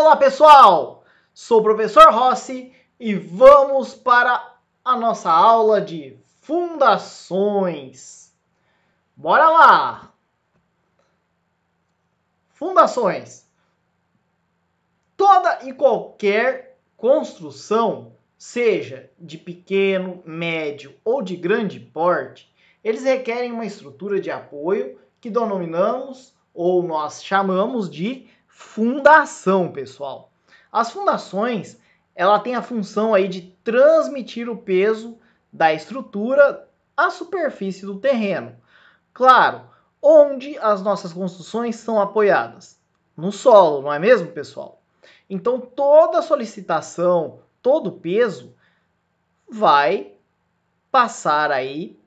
Olá pessoal, sou o professor Rossi e vamos para a nossa aula de fundações. Bora lá! Fundações. Toda e qualquer construção, seja de pequeno, médio ou de grande porte, eles requerem uma estrutura de apoio que denominamos ou nós chamamos de fundação, pessoal. As fundações, ela tem a função aí de transmitir o peso da estrutura à superfície do terreno. Claro, onde as nossas construções são apoiadas? No solo, não é mesmo, pessoal? Então, toda solicitação, todo peso vai passar aí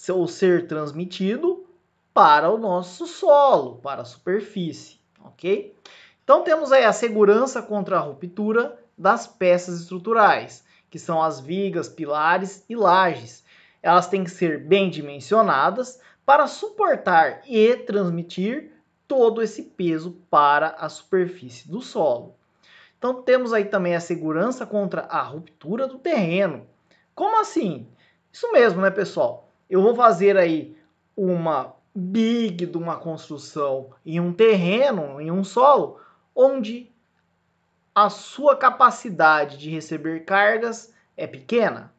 ou ser transmitido para o nosso solo, para a superfície, ok? Então temos aí a segurança contra a ruptura das peças estruturais, que são as vigas, pilares e lajes. Elas têm que ser bem dimensionadas para suportar e transmitir todo esse peso para a superfície do solo. Então temos aí também a segurança contra a ruptura do terreno. Como assim? Isso mesmo, né, pessoal? Eu vou fazer aí uma big de uma construção em um terreno, em um solo, onde a sua capacidade de receber cargas é pequena?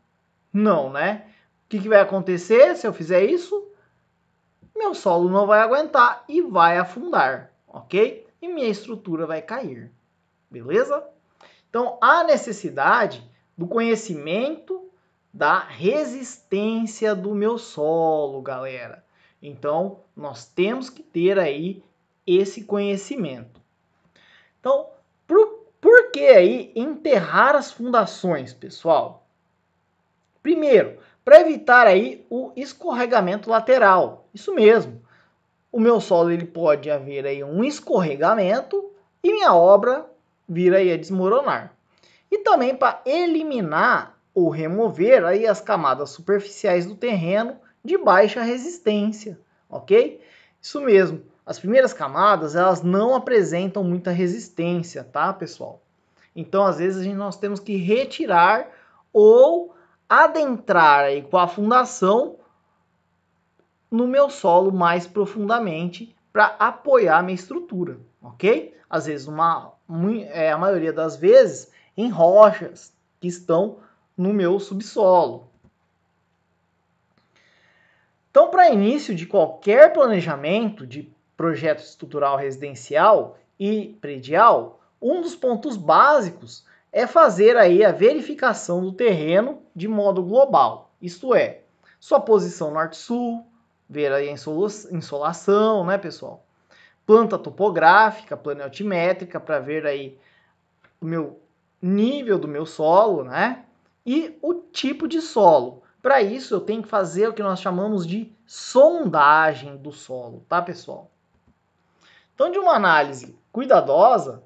Não, né? O que vai acontecer se eu fizer isso? Meu solo não vai aguentar e vai afundar, ok? E minha estrutura vai cair, beleza? Então, há necessidade do conhecimento da resistência do meu solo, galera. Então, nós temos que ter aí esse conhecimento. Então, por que aí enterrar as fundações, pessoal? Primeiro, para evitar aí o escorregamento lateral. Isso mesmo. O meu solo ele pode haver aí um escorregamento e minha obra vir aí a desmoronar. E também para eliminar ou remover aí as camadas superficiais do terreno de baixa resistência, ok? Isso mesmo, as primeiras camadas elas não apresentam muita resistência, tá, pessoal? Então, às vezes, nós temos que retirar ou adentrar aí com a fundação no meu solo mais profundamente para apoiar minha estrutura, ok? Às vezes, a maioria das vezes, em rochas que estão no meu subsolo. Então, para início de qualquer planejamento de projeto estrutural residencial e predial, um dos pontos básicos é fazer aí a verificação do terreno de modo global. Isto é, sua posição norte-sul, ver aí a insolação, né, pessoal? Planta topográfica, planaltimétrica, para ver aí o meu nível do meu solo, né? E o tipo de solo. Para isso, eu tenho que fazer o que nós chamamos de sondagem do solo, tá, pessoal? Então, de uma análise cuidadosa,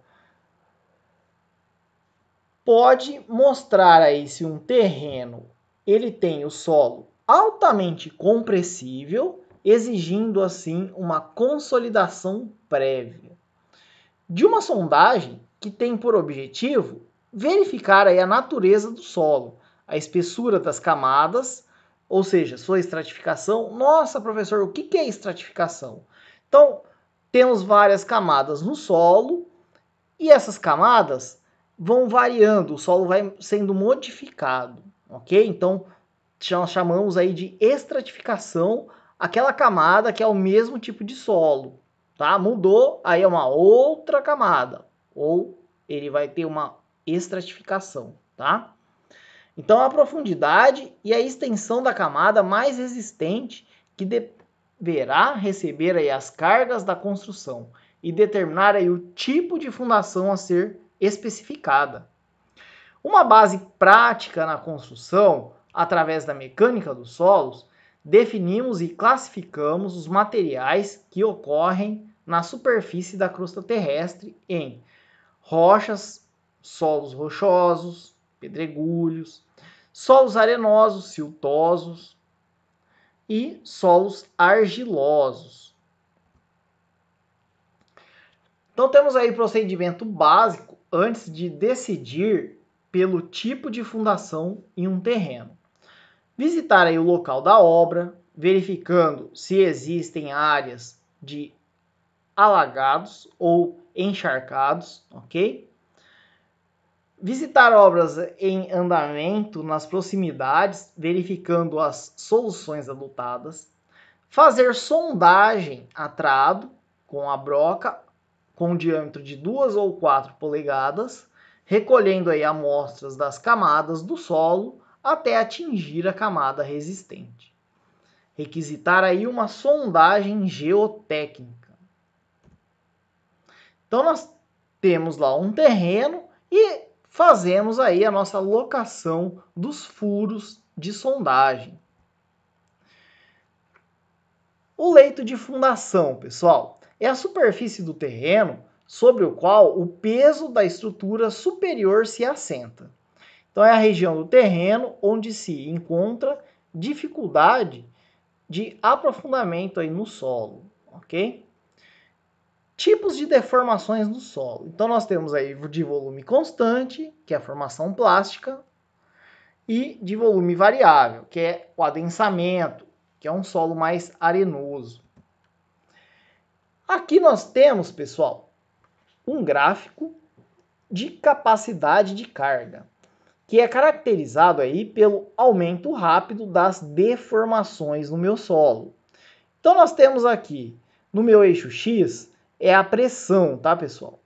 pode mostrar aí se um terreno ele tem o solo altamente compressível, exigindo assim uma consolidação prévia. De uma sondagem que tem por objetivo verificar aí a natureza do solo, a espessura das camadas, ou seja, sua estratificação. Nossa, professor, o que é estratificação? Então, temos várias camadas no solo e essas camadas vão variando, o solo vai sendo modificado, ok? Então, nós chamamos aí de estratificação aquela camada que é o mesmo tipo de solo, tá? Mudou, aí é uma outra camada, ou ele vai ter uma estratificação, tá? Então, a profundidade e a extensão da camada mais resistente que deverá receber aí as cargas da construção e determinar aí o tipo de fundação a ser especificada. Uma base prática na construção, através da mecânica dos solos, definimos e classificamos os materiais que ocorrem na superfície da crosta terrestre em rochas, solos rochosos, pedregulhos, solos arenosos, siltosos e solos argilosos. Então temos aí o procedimento básico antes de decidir pelo tipo de fundação em um terreno. Visitar aí o local da obra, verificando se existem áreas de alagados ou encharcados, ok? Visitar obras em andamento nas proximidades, verificando as soluções adotadas. Fazer sondagem a trado com a broca com um diâmetro de 2 ou 4 polegadas, recolhendo aí amostras das camadas do solo até atingir a camada resistente. Requisitar aí uma sondagem geotécnica. Então nós temos lá um terreno e fazemos aí a nossa locação dos furos de sondagem. O leito de fundação, pessoal, é a superfície do terreno sobre o qual o peso da estrutura superior se assenta. Então é a região do terreno onde se encontra dificuldade de aprofundamento aí no solo, ok? Tipos de deformações no solo. Então nós temos aí de volume constante, que é a formação plástica, e de volume variável, que é o adensamento, que é um solo mais arenoso. Aqui nós temos, pessoal, um gráfico de capacidade de carga, que é caracterizado aí pelo aumento rápido das deformações no meu solo. Então nós temos aqui, no meu eixo X, é a pressão, tá, pessoal?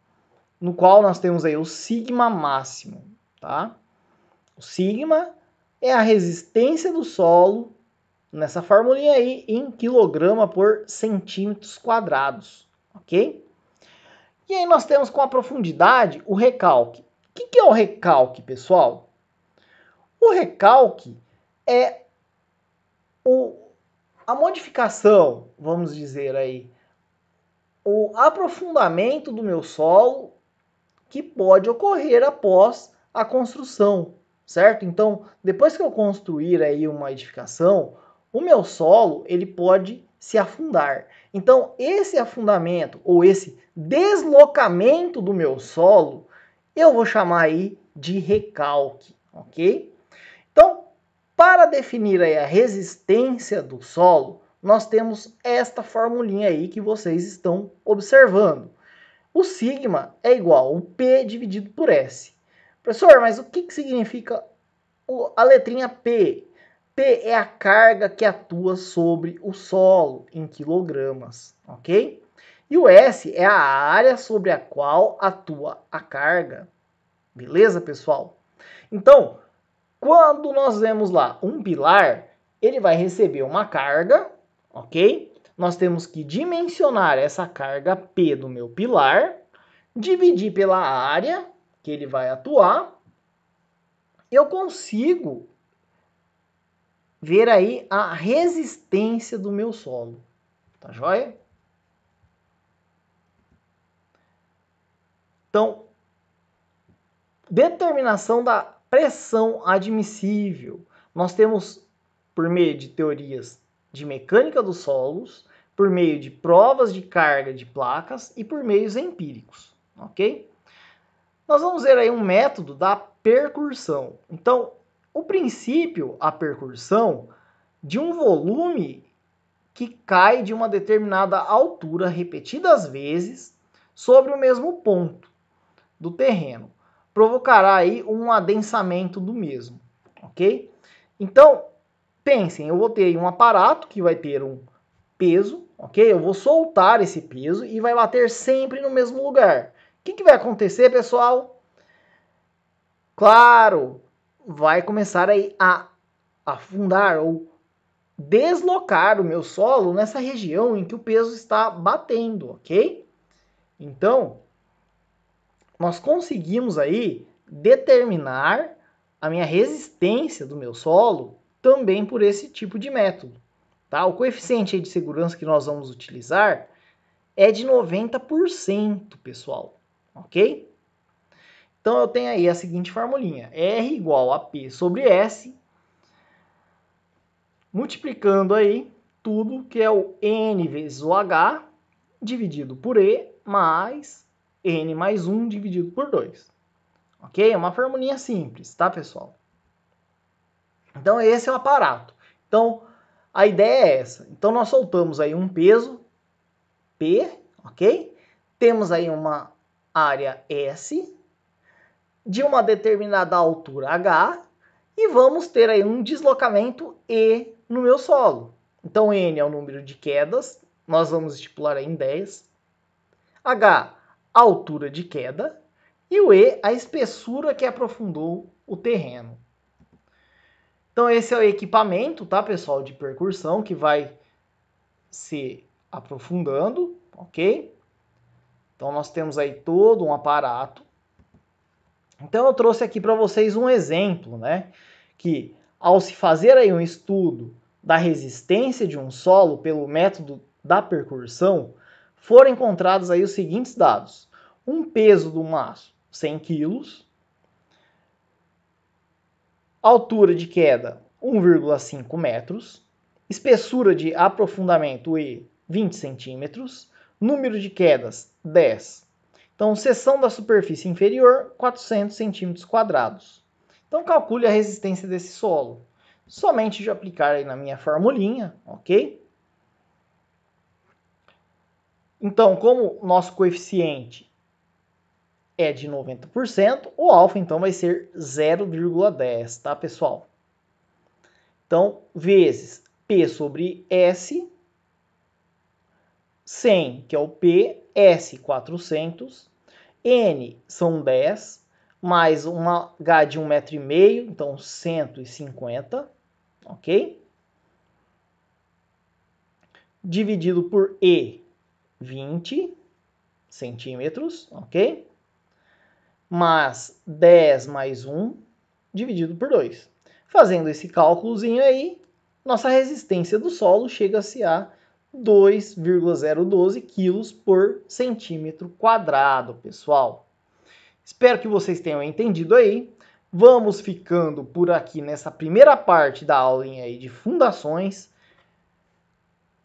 No qual nós temos aí o sigma máximo, tá? O sigma é a resistência do solo, nessa formulinha aí, em quilograma por centímetros quadrados, ok? E aí nós temos com a profundidade o recalque. O que é o recalque, pessoal? O recalque é a modificação, vamos dizer aí, o aprofundamento do meu solo que pode ocorrer após a construção, certo? Então, depois que eu construir aí uma edificação, o meu solo ele pode se afundar. Então, esse afundamento ou esse deslocamento do meu solo, eu vou chamar aí de recalque, ok? Então, para definir aí a resistência do solo, nós temos esta formulinha aí que vocês estão observando. O sigma é igual ao P dividido por S. Professor, mas o que significa a letrinha P? P é a carga que atua sobre o solo em quilogramas, ok? E o S é a área sobre a qual atua a carga. Beleza, pessoal? Então, quando nós vemos lá um pilar, ele vai receber uma carga, ok? Nós temos que dimensionar essa carga P do meu pilar, dividir pela área que ele vai atuar, eu consigo ver aí a resistência do meu solo. Tá joia? Então, determinação da pressão admissível. Nós temos, por meio de teorias de mecânica dos solos, por meio de provas de carga de placas e por meios empíricos, ok? Nós vamos ver aí um método da percursão. Então, o princípio, a percursão de um volume que cai de uma determinada altura repetidas vezes sobre o mesmo ponto do terreno, provocará aí um adensamento do mesmo, ok? Então, pensem, eu vou ter um aparato que vai ter um peso, ok? Eu vou soltar esse peso e vai bater sempre no mesmo lugar. O que vai acontecer, pessoal? Claro, vai começar aí a afundar ou deslocar o meu solo nessa região em que o peso está batendo, ok? Então, nós conseguimos aí determinar a minha resistência do meu solo também por esse tipo de método, tá? O coeficiente de segurança que nós vamos utilizar é de 90%, pessoal, ok? Então eu tenho aí a seguinte formulinha: R igual a P sobre S, multiplicando aí tudo que é o N vezes o H dividido por E mais N mais 1 dividido por 2. ok? É uma formulinha simples, tá, pessoal? Então, esse é o aparato. Então, a ideia é essa. Então, nós soltamos aí um peso, P, ok? Temos aí uma área S, de uma determinada altura H, e vamos ter aí um deslocamento E no meu solo. Então, N é o número de quedas, nós vamos estipular aí em 10. H, a altura de queda, e o E, a espessura que aprofundou o terreno. Então, esse é o equipamento, tá, pessoal, de percussão, que vai se aprofundando, ok? Então, nós temos aí todo um aparato. Então, eu trouxe aqui para vocês um exemplo, né? Que, ao se fazer aí um estudo da resistência de um solo pelo método da percussão, foram encontrados aí os seguintes dados. Um peso do maço, 100 kg. Altura de queda, 1,5 metros. Espessura de aprofundamento E, 20 centímetros. Número de quedas, 10. Então, seção da superfície inferior, 400 centímetros quadrados. Então, calcule a resistência desse solo. Somente de aplicar aí na minha formulinha, ok? Então, como nosso coeficiente é de 90%, o alfa, então, vai ser 0,10, tá, pessoal? Então, vezes P sobre S, 100, que é o P, S, 400, N são 10, mais uma H de 1,5 m, então 150, ok? Dividido por E, 20 centímetros, ok? Mas 10 mais 1, dividido por 2. Fazendo esse cálculozinho aí, nossa resistência do solo chega-se a 2,012 kg por centímetro quadrado, pessoal. Espero que vocês tenham entendido aí. Vamos ficando por aqui nessa primeira parte da aulinha aí de fundações.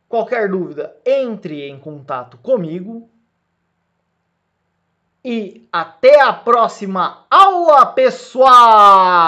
Qualquer dúvida, entre em contato comigo. E até a próxima aula, pessoal!